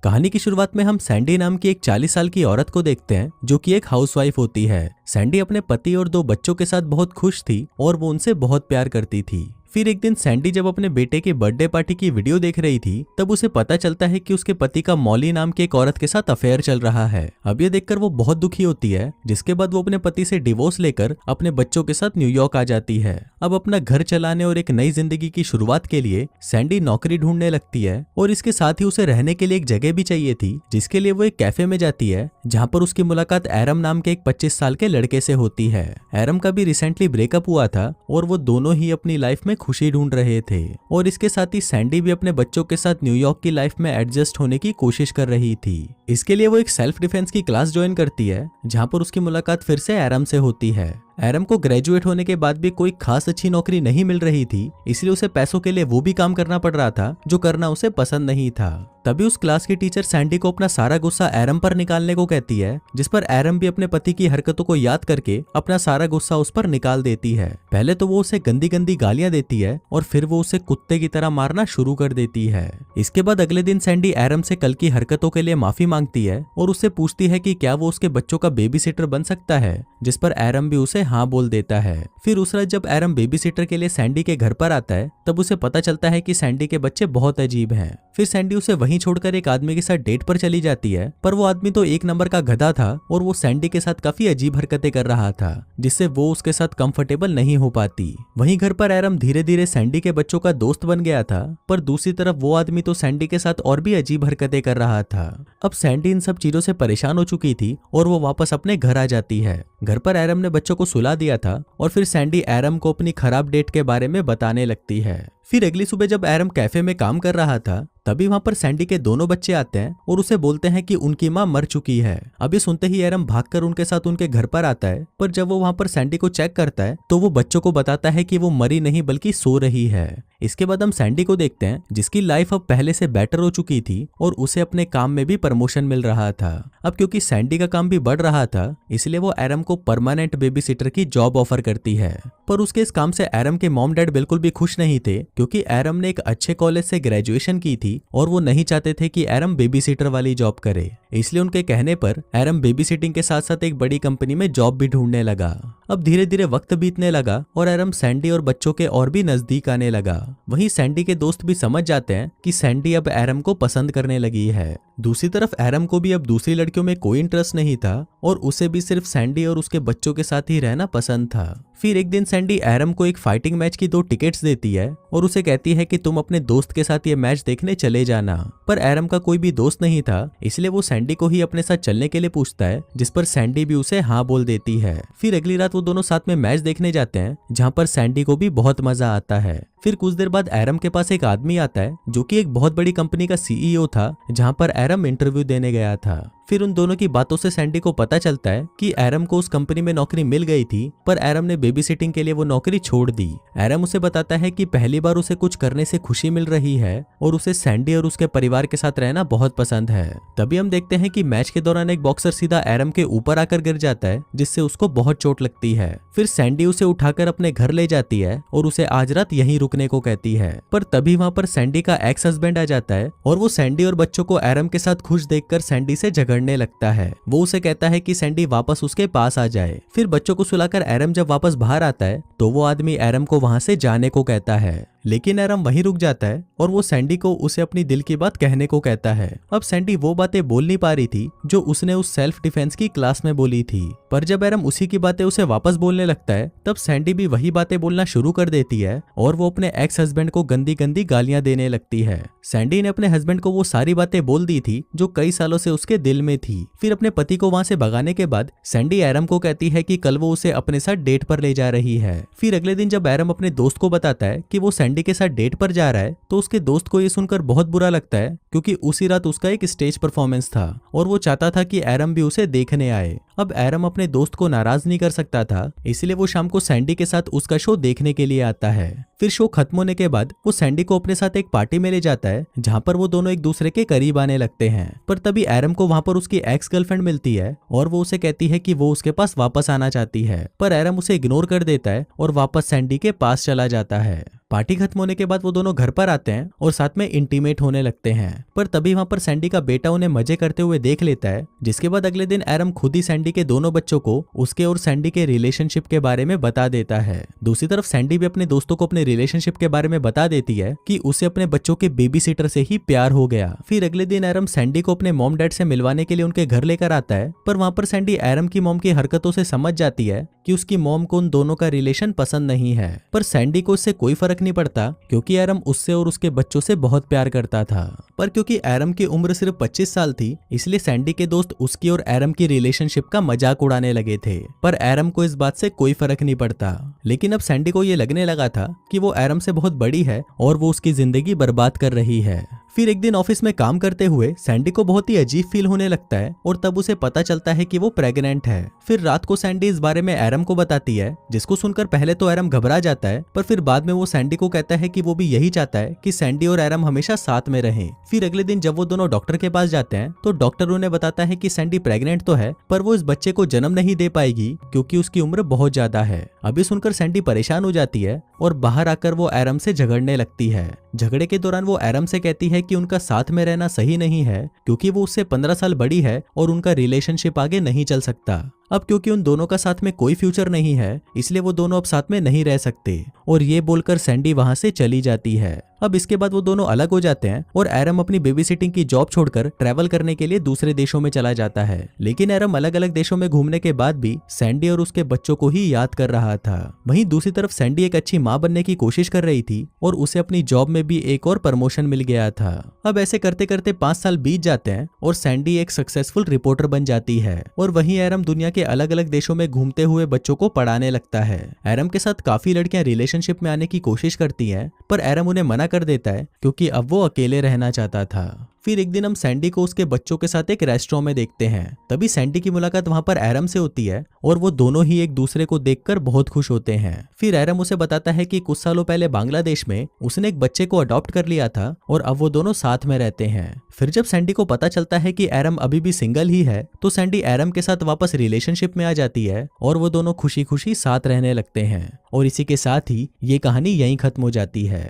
कहानी की शुरुआत में हम सैंडी नाम की एक 40 साल की औरत को देखते हैं जो कि एक हाउसवाइफ होती है। सैंडी अपने पति और 2 बच्चों के साथ बहुत खुश थी और वो उनसे बहुत प्यार करती थी। फिर एक दिन सैंडी जब अपने बेटे की बर्थडे पार्टी की वीडियो देख रही थी तब उसे पता चलता है कि उसके पति का मॉली नाम की एक औरत के साथ अफेयर चल रहा है। अब ये देखकर वो बहुत दुखी होती है, जिसके बाद वो अपने पति से डिवोर्स लेकर अपने बच्चों के साथ न्यूयॉर्क आ जाती है। अब अपना घर चलाने और एक नई जिंदगी की शुरुआत के लिए सैंडी नौकरी ढूंढने लगती है और इसके साथ ही उसे रहने के लिए एक जगह भी चाहिए थी, जिसके लिए वो एक कैफे में जाती है जहाँ पर उसकी मुलाकात एरम नाम के एक 25 साल के लड़के से होती है। एरम का भी रिसेंटली ब्रेकअप हुआ था और वो दोनों ही अपनी लाइफ में खुशी ढूंढ रहे थे और इसके साथ ही सैंडी भी अपने बच्चों के साथ न्यूयॉर्क की लाइफ में एडजस्ट होने की कोशिश कर रही थी। इसके लिए वो एक सेल्फ डिफेंस की क्लास ज्वाइन करती है जहाँ पर उसकी मुलाकात फिर से एरम से होती है। एरम को ग्रेजुएट होने के बाद भी कोई खास अच्छी नौकरी नहीं मिल रही थी, इसलिए उसे पैसों के लिए वो भी काम करना पड़ रहा था जो करना उसे पसंद नहीं था। तभी उस क्लास की टीचर सैंडी को अपना सारा गुस्सा एरम पर निकालने को कहती है, जिस पर एरम भी अपने पति की हरकतों को याद करके अपना सारा गुस्सा उस पर निकाल देती है। पहले तो वो उसे गंदी गंदी गालियां देती है और फिर वो उसे कुत्ते की तरह मारना शुरू कर देती है। इसके बाद अगले दिन सैंडी एरम से कल की हरकतों के लिए माफी मांगती है और उससे पूछती है कि क्या वो उसके बच्चों का बेबी सिटर बन सकता है, जिस पर एरम भी उसे हाँ बोल देता है। फिर उस रात जब एरम बेबी सिटर के लिए सैंडी के घर पर आता है तब उसे पता चलता है कि सैंडी के बच्चे बहुत अजीब हैं। फिर सैंडी उसे वहीं छोड़कर एक आदमी के साथ डेट पर चली जाती है, पर वो आदमी तो एक नंबर का गधा था और वो सैंडी के साथ काफी अजीब हरकतें कर रहा था, जिससे वो उसके साथ कंफर्टेबल नहीं हो पाती। वहीं घर पर एरम धीरे धीरे सैंडी के बच्चों का दोस्त बन गया था, पर दूसरी तरफ वो आदमी तो सैंडी के साथ और भी अजीब हरकतें कर रहा था। अब सैंडी इन सब चीजों से परेशान हो चुकी थी और वो वापस अपने घर आ जाती है। घर पर एरम ने बच्चों को सुला दिया था और फिर सैंडी एरम को अपनी खराब डेट के बारे में बताने लगती है। फिर अगली सुबह जब एरम कैफे में काम कर रहा था तभी वहां पर सैंडी के दोनों बच्चे आते हैं और उसे बोलते हैं कि उनकी मां मर चुकी है। अभी सुनते ही एरम भागकर उनके साथ उनके घर पर आता है, पर जब वो वहां पर सैंडी को चेक करता है तो वो बच्चों को बताता है कि वो मरी नहीं बल्कि सो रही है। इसके बाद हम सैंडी को देखते हैं जिसकी लाइफ अब पहले से बेटर हो चुकी थी और उसे अपने काम में भी प्रमोशन मिल रहा था। अब क्योंकि सैंडी का काम भी बढ़ रहा था इसलिए वो एरम को परमानेंट बेबी सिटर की जॉब ऑफर करती है, पर उसके इस काम से एरम के मॉम डैड बिल्कुल भी खुश नहीं थे, क्योंकि एरम ने एक अच्छे कॉलेज से ग्रेजुएशन की थी और वो नहीं चाहते थे कि एरम बेबी सिटर वाली जॉब करे। इसलिए उनके कहने पर एरम बेबी सिटिंग के साथ साथ एक बड़ी कंपनी में जॉब भी ढूंढने लगा। अब धीरे धीरे वक्त बीतने लगा और एरम सैंडी और बच्चों के और भी नजदीक आने लगा। वहीं सैंडी के दोस्त भी समझ जाते हैं कि सैंडी अब एरम को पसंद करने लगी है। दूसरी तरफ एरम को भी अब दूसरी लड़कियों में कोई इंटरेस्ट नहीं था और उसे भी सिर्फ सैंडी और उसके बच्चों के साथ ही रहना पसंद था। फिर एक दिन सैंडी एरम को एक फाइटिंग मैच की 2 टिकट्स देती है और उसे कहती है कि तुम अपने दोस्त के साथ ये मैच देखने चले जाना, पर एरम का कोई भी दोस्त नहीं था, इसलिए वो सैंडी को ही अपने साथ चलने के लिए पूछता है, जिस पर सैंडी भी उसे हाँ बोल देती है। फिर अगली रात वो दोनों साथ में मैच देखने जाते हैं, जहाँ पर सैंडी को भी बहुत मजा आता है। फिर कुछ देर बाद एरम के पास एक आदमी आता है जो कि एक बहुत बड़ी कंपनी का सीईओ था, जहाँ पर एरम इंटरव्यू देने गया था। फिर उन दोनों की बातों से सैंडी को पता चलता है कि एरम को उस कंपनी में नौकरी मिल गई थी, पर एरम ने बेबी सिटिंग के लिए वो नौकरी छोड़ दी। एरम उसे बताता है कि पहली बार उसे कुछ करने से खुशी मिल रही है और उसे सैंडी और उसके परिवार के साथ रहना बहुत पसंद है। तभी हम देखते हैं कि मैच के दौरान एक बॉक्सर सीधा एरम के ऊपर आकर गिर जाता है, जिससे उसको बहुत चोट लगती है। फिर सैंडी उसे उठाकर अपने घर ले जाती है और उसे आज रात यहीं रुकने को कहती है, पर तभी वहाँ पर सैंडी का एक्स हस्बैंड आ जाता है और वो सैंडी और बच्चों को एरम के साथ खुश देखकर सैंडी से झगड़ने लगता है। वो उसे कहता है कि सैंडी वापस उसके पास आ जाए। फिर बच्चों को सुलाकर एरम जब वापस बाहर आता है तो वो आदमी एरम को वहां से जाने को कहता है, लेकिन एरम वहीं रुक जाता है और वो सैंडी को उसे अपनी दिल की बात कहने को कहता है। अब सैंडी वो बातें बोल नहीं पा रही थी जो उसने उस सेल्फ डिफेंस की क्लास में बोली थी, पर जब एरम उसी की बातें उसे वापस बोलने लगता है तब सैंडी भी वही बातें बोलना शुरू कर देती है और वो अपने एक्स हस्बैंड को गंदी गंदी गालियां देने लगती है। सैंडी ने अपने हस्बैंड को वो सारी बातें बोल दी थी जो कई सालों से उसके दिल में थी। फिर अपने पति को वहां से भगाने के बाद सैंडी एरम को कहती है कि कल वो उसे अपने साथ डेट पर ले जा रही है। फिर अगले दिन जब एरम अपने दोस्त को बताता है कि वो सैंडी के साथ डेट पर जा रहा है तो उसके दोस्त को ये सुनकर बहुत बुरा लगता है, क्योंकि उसी रात उसका एक स्टेज परफॉर्मेंस था और वो चाहता था कि एरम भी उसे देखने आए। अब एरम अपने दोस्त को नाराज नहीं कर सकता था, इसलिए वो शाम को सैंडी के साथ उसका शो देखने के लिए आता है। फिर शो खत्म होने के बाद वो सैंडी को अपने साथ एक पार्टी में ले जाता है, जहाँ पर वो दोनों एक दूसरे के करीब आने लगते हैं। पर तभी एरम को वहाँ पर उसकी एक्स गर्लफ्रेंड मिलती है और वो उसे कहती है कि वो उसके पास वापस आना चाहती है, पर एरम उसे इग्नोर कर देता है और वापस सैंडी के पास चला जाता है। पार्टी खत्म होने के बाद वो दोनों घर पर आते हैं और साथ में इंटीमेट होने लगते हैं। पर तभी वहां पर सैंडी का बेटा उन्हें मजे करते हुए देख लेता है, जिसके बाद अगले दिन एरम खुद ही सैंडी के दोनों बच्चों को उसके और सैंडी के रिलेशनशिप के बारे में बता देता है। दूसरी तरफ सैंडी भी अपने दोस्तों को अपने रिलेशनशिप के बारे में बता देती है कि उसे अपने बच्चों के बेबी सीटर से ही प्यार हो गया। फिर अगले दिन एरम सैंडी को अपने मॉम डैड से मिलवाने के लिए उनके घर लेकर आता है, पर वहां पर सैंडी एरम की मॉम की हरकतों से समझ जाती है कि उसकी मॉम को उन दोनों का रिलेशन पसंद नहीं है। पर सैंडी को इससे कोई फर्क नहीं पड़ता, क्योंकि एरम उससे और उसके बच्चों से बहुत प्यार करता था। पर क्योंकि एरम की उम्र सिर्फ 25 साल थी, इसलिए सैंडी के दोस्त उसकी और एरम की रिलेशनशिप का मजाक उड़ाने लगे थे। पर एरम को इस बात से कोई फर्क नहीं पड़ता। लेकिन अब सैंडी को ये लगने लगा था कि वो एरम से बहुत बड़ी है और वो उसकी जिंदगी बर्बाद कर रही है। फिर एक दिन ऑफिस में काम करते हुए सैंडी को बहुत ही अजीब फील होने लगता है और तब उसे पता चलता है कि वो प्रेग्नेंट है। फिर रात को सैंडी इस बारे में एरम को बताती है, जिसको सुनकर पहले तो एरम घबरा जाता है, पर फिर बाद में वो सैंडी को कहता है कि वो भी यही चाहता है कि सैंडी और एरम हमेशा साथ में रहें। फिर अगले दिन जब वो दोनों डॉक्टर के पास जाते हैं तो डॉक्टर उन्हें बताता है कि सैंडी प्रेग्नेंट तो है, पर वो इस बच्चे को जन्म नहीं दे पाएगी क्योंकि उसकी उम्र बहुत ज्यादा है। अभी सुनकर सैंडी परेशान हो जाती है और बाहर आकर वो एरम से झगड़ने लगती है। झगड़े के दौरान वो एरम से कहती है कि उनका साथ में रहना सही नहीं है, क्योंकि वो उससे 15 साल बड़ी है और उनका रिलेशनशिप आगे नहीं चल सकता। अब क्योंकि उन दोनों का साथ में कोई फ्यूचर नहीं है, इसलिए वो दोनों अब साथ में नहीं रह सकते। और ये बोलकर सैंडी वहां से चली जाती है। अब इसके बाद वो दोनों अलग हो जाते हैं और एरम अपनी बेबी सिटिंग की जॉब छोड़कर ट्रैवल करने के लिए दूसरे देशों में चला जाता है। लेकिन एरम अलग अलग देशों में घूमने के बाद भी सैंडी और उसके बच्चों को ही याद कर रहा था। वहीं दूसरी तरफ सैंडी एक अच्छी माँ बनने की कोशिश कर रही थी और उसे अपनी जॉब में भी एक और प्रमोशन मिल गया था। अब ऐसे करते करते 5 साल बीत जाते हैं और सैंडी एक सक्सेसफुल रिपोर्टर बन जाती है और वहीं एरम दुनिया के अलग अलग देशों में घूमते हुए बच्चों को पढ़ाने लगता है। एरम के साथ काफी लड़कियां रिलेशनशिप में आने की कोशिश करती हैं, पर एरम उन्हें मना कर देता है क्योंकि अब वो अकेले रहना चाहता था। फिर एक दिन हम सैंडी को उसके बच्चों के साथ एक रेस्टोरेंट में देखते हैं। तभी सैंडी की मुलाकात वहां पर एरम से होती है और वो दोनों ही एक दूसरे को देखकर बहुत खुश होते हैं। फिर एरम उसे बताता है कि कुछ सालों पहले बांग्लादेश में उसने एक बच्चे को अडॉप्ट कर लिया था और अब वो दोनों साथ में रहते हैं। फिर जब सैंडी को पता चलता है कि एरम अभी भी सिंगल ही है, तो सैंडी एरम के साथ वापस रिलेशनशिप में आ जाती है और वो दोनों खुशी खुशी साथ रहने लगते हैं। और इसी के साथ ही ये कहानी यहीं खत्म हो जाती है।